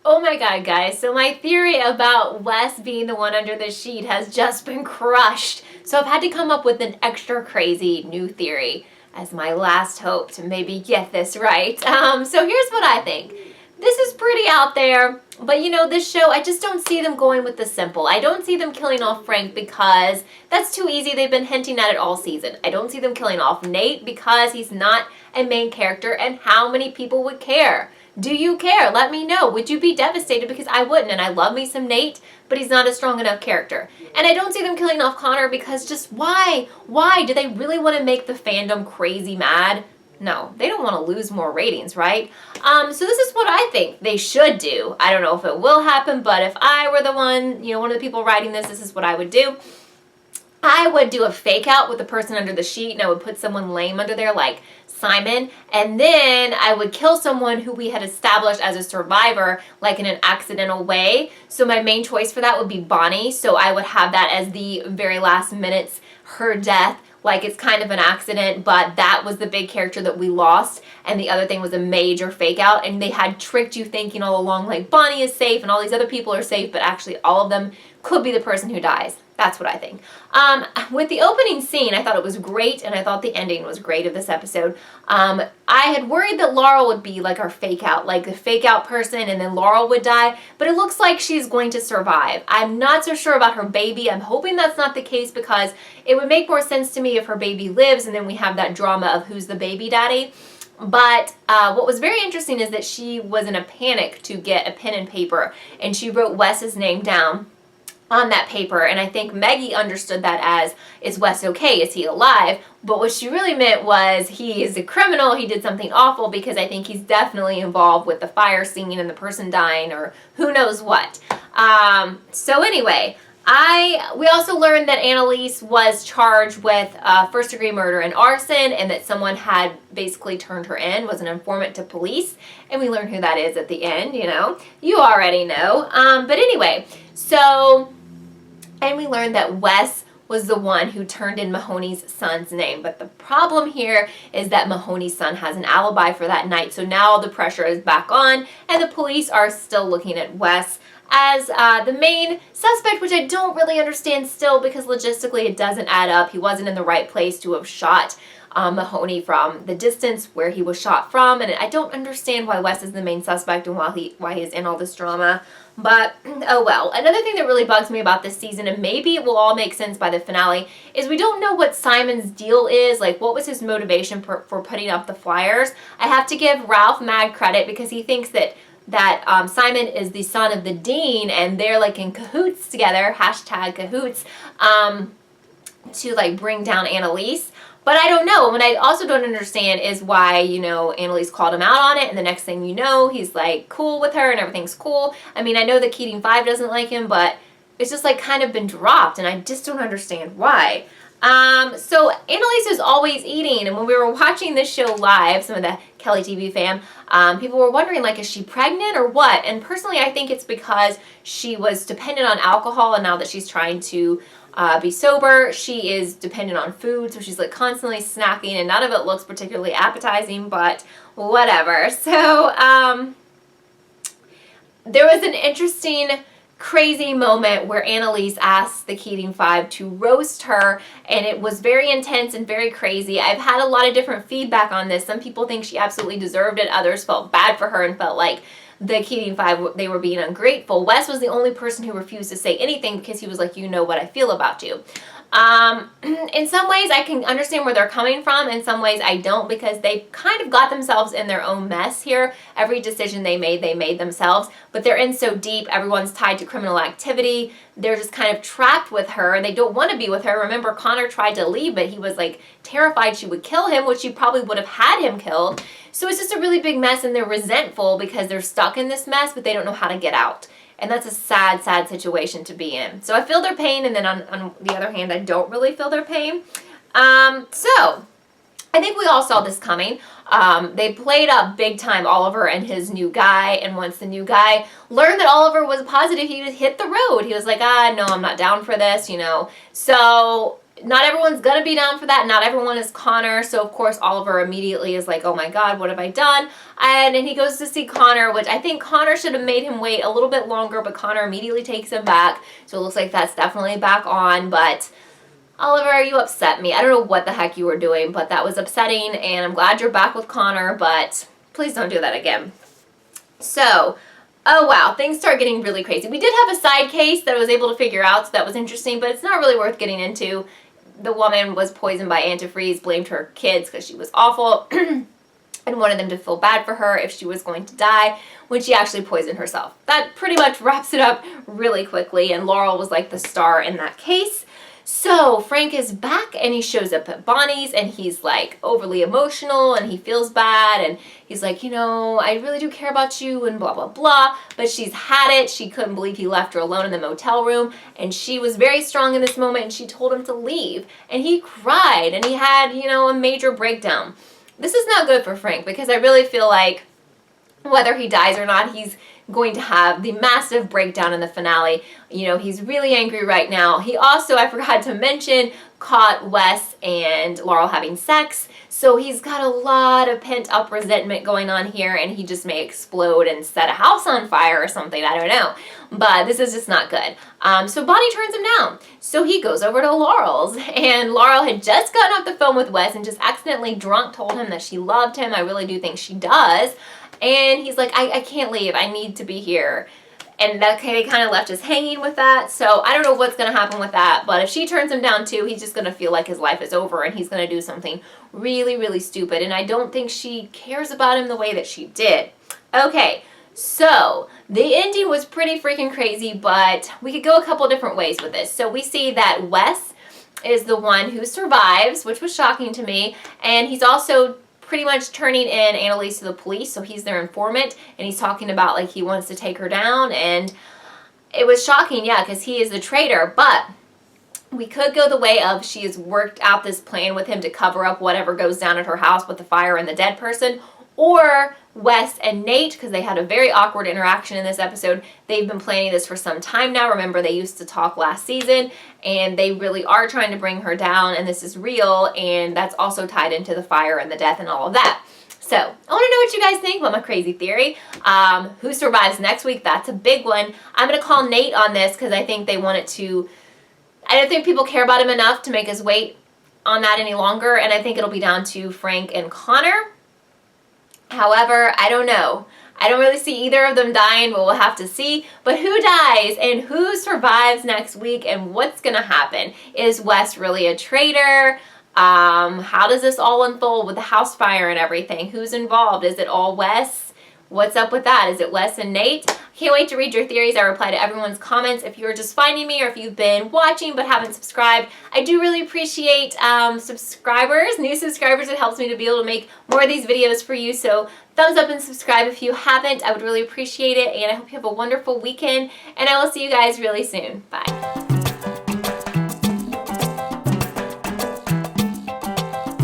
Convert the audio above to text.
Oh my god, guys. So my theory about Wes being the one under the sheet has just been crushed. So I've had to come up with an extra crazy new theory as my last hope to maybe get this right. So here's what I think. This is pretty out there, but you know, this show, I just don't see them going with the simple. I don't see them killing off Frank because that's too easy. They've been hinting at it all season. I don't see them killing off Nate because he's not a main character, and how many people would care? Do you care? Let me know. Would you be devastated? Because I wouldn't, and I love me some Nate, but he's not a strong enough character. And I don't see them killing off Connor because just why? Why? Do they really want to make the fandom crazy mad? No, they don't want to lose more ratings, right? So this is what I think they should do. I don't know if it will happen, but if I were the one, one of the people writing this is what I would do. I would do a fake out with the person under the sheet, and I would put someone lame under there like Simon, and then I would kill someone who we had established as a survivor, like in an accidental way. So my main choice for that would be Bonnie, so I would have that as the very last minutes, her death, like it's kind of an accident, but that was the big character that we lost, and the other thing was a major fake out, and they had tricked you thinking all along like Bonnie is safe and all these other people are safe, but actually all of them could be the person who dies. That's what I think. With the opening scene, I thought it was great, and I thought the ending was great of this episode. I had worried that Laurel would be like our fake out, like the fake out person, and then Laurel would die, but it looks like she's going to survive. I'm not so sure about her baby. I'm hoping that's not the case because it would make more sense to me if her baby lives, and then we have that drama of who's the baby daddy. But what was very interesting is that she was in a panic to get a pen and paper, and she wrote Wes's name down on that paper, and I think Maggie understood that as, is Wes okay? Is he alive? But what she really meant was he is a criminal, he did something awful, because I think he's definitely involved with the fire scene and the person dying or who knows what. So anyway, we also learned that Annalise was charged with first degree murder and arson, and that someone had basically turned her in, was an informant to police, and we learned who that is at the end, You already know. But anyway, and we learned that Wes was the one who turned in Mahoney's son's name. But the problem here is that Mahoney's son has an alibi for that night, so now the pressure is back on, and the police are still looking at Wes as the main suspect, which I don't really understand still because logistically it doesn't add up. He wasn't in the right place to have shot Mahoney from the distance where he was shot from, and I don't understand why Wes is the main suspect and why he's in all this drama. But, oh well. Another thing that really bugs me about this season, and maybe it will all make sense by the finale, is we don't know what Simon's deal is. Like, what was his motivation for putting up the flyers? I have to give Ralph mad credit because he thinks that Simon is the son of the dean, and they're like in cahoots together, hashtag cahoots, to like bring down Annalise. But I don't know. What I also don't understand is why, Annalise called him out on it, and the next thing you know, he's like cool with her and everything's cool. I mean, I know that Keating 5 doesn't like him, but it's just like kind of been dropped, and I just don't understand why. So Annalise is always eating, and when we were watching this show live, some of the KELLIETV fam, people were wondering, like, is she pregnant or what? And personally, I think it's because she was dependent on alcohol, and now that she's trying to be sober, she is dependent on food, so she's like constantly snacking, and none of it looks particularly appetizing, but whatever. So there was an interesting crazy moment where Annalise asked the Keating 5 to roast her, and it was very intense and very crazy. I've had a lot of different feedback on this. Some people think she absolutely deserved it, others felt bad for her and felt like the Keating 5, they were being ungrateful. Wes was the only person who refused to say anything because he was like, you know what I feel about you. In some ways I can understand where they're coming from. In some ways I don't, because they kind of got themselves in their own mess here. Every decision they made themselves, but they're in so deep. Everyone's tied to criminal activity. They're just kind of trapped with her, and they don't want to be with her. Remember, Connor tried to leave, but he was like terrified she would kill him, which she probably would have had him killed. So it's just a really big mess, and they're resentful because they're stuck in this mess, but they don't know how to get out. And that's a sad, sad situation to be in. So I feel their pain, and then on the other hand, I don't really feel their pain. So I think we all saw this coming. They played up big time Oliver and his new guy, and once the new guy learned that Oliver was positive, he just hit the road. He was like, no, I'm not down for this, So not everyone's gonna be down for that. Not everyone is Connor. So of course Oliver immediately is like, oh my God, what have I done? And he goes to see Connor, which I think Connor should have made him wait a little bit longer, but Connor immediately takes him back. So it looks like that's definitely back on. But Oliver, you upset me. I don't know what the heck you were doing, but that was upsetting, and I'm glad you're back with Connor, but please don't do that again. So, oh wow, things start getting really crazy. We did have a side case that I was able to figure out, so that was interesting, but it's not really worth getting into. The woman was poisoned by antifreeze, blamed her kids because she was awful, and wanted them to feel bad for her if she was going to die, when she actually poisoned herself. That pretty much wraps it up really quickly, and Laurel was like the star in that case. So Frank is back, and he shows up at Bonnie's, and he's like overly emotional, and he feels bad, and he's like, you know, I really do care about you, and blah, blah, blah. But she's had it. She couldn't believe he left her alone in the motel room, and she was very strong in this moment, and she told him to leave. And he cried, and he had, you know, a major breakdown. This is not good for Frank, because I really feel like whether he dies or not, he's going to have the massive breakdown in the finale. You know, he's really angry right now. He also, I forgot to mention, caught Wes and Laurel having sex. So he's got a lot of pent up resentment going on here, and he just may explode and set a house on fire or something. I don't know. But this is just not good. So Bonnie turns him down. So he goes over to Laurel's, and Laurel had just gotten off the phone with Wes and just accidentally drunk told him that she loved him. I really do think she does. And he's like, I can't leave. I need to be here. And that they kind of left us hanging with that. So I don't know what's going to happen with that. But if she turns him down too, he's just going to feel like his life is over, and he's going to do something really, really stupid. And I don't think she cares about him the way that she did. Okay, so the ending was pretty freaking crazy, but we could go a couple different ways with this. So we see that Wes is the one who survives, which was shocking to me. And he's also pretty much turning in Annalise to the police, so he's their informant, and he's talking about like he wants to take her down, and it was shocking, yeah, because he is the traitor. But we could go the way of she has worked out this plan with him to cover up whatever goes down at her house with the fire and the dead person, or Wes and Nate, because they had a very awkward interaction in this episode. They've been planning this for some time now. Remember, they used to talk last season, and they really are trying to bring her down, and this is real, and that's also tied into the fire and the death and all of that. So, I want to know what you guys think about my crazy theory. Who survives next week? That's a big one. I'm going to call Nate on this because I think they want it to... I don't think people care about him enough to make us wait on that any longer, and I think it'll be down to Frank and Connor. However, I don't know. I don't really see either of them dying, but we'll have to see. But who dies and who survives next week, and what's going to happen? Is Wes really a traitor? How does this all unfold with the house fire and everything? Who's involved? Is it all Wes? What's up with that? Is it Wes and Nate? Can't wait to read your theories. I reply to everyone's comments. If you're just finding me, or if you've been watching but haven't subscribed, I do really appreciate subscribers, new subscribers. It helps me to be able to make more of these videos for you. So thumbs up and subscribe if you haven't. I would really appreciate it. And I hope you have a wonderful weekend. And I will see you guys really soon. Bye.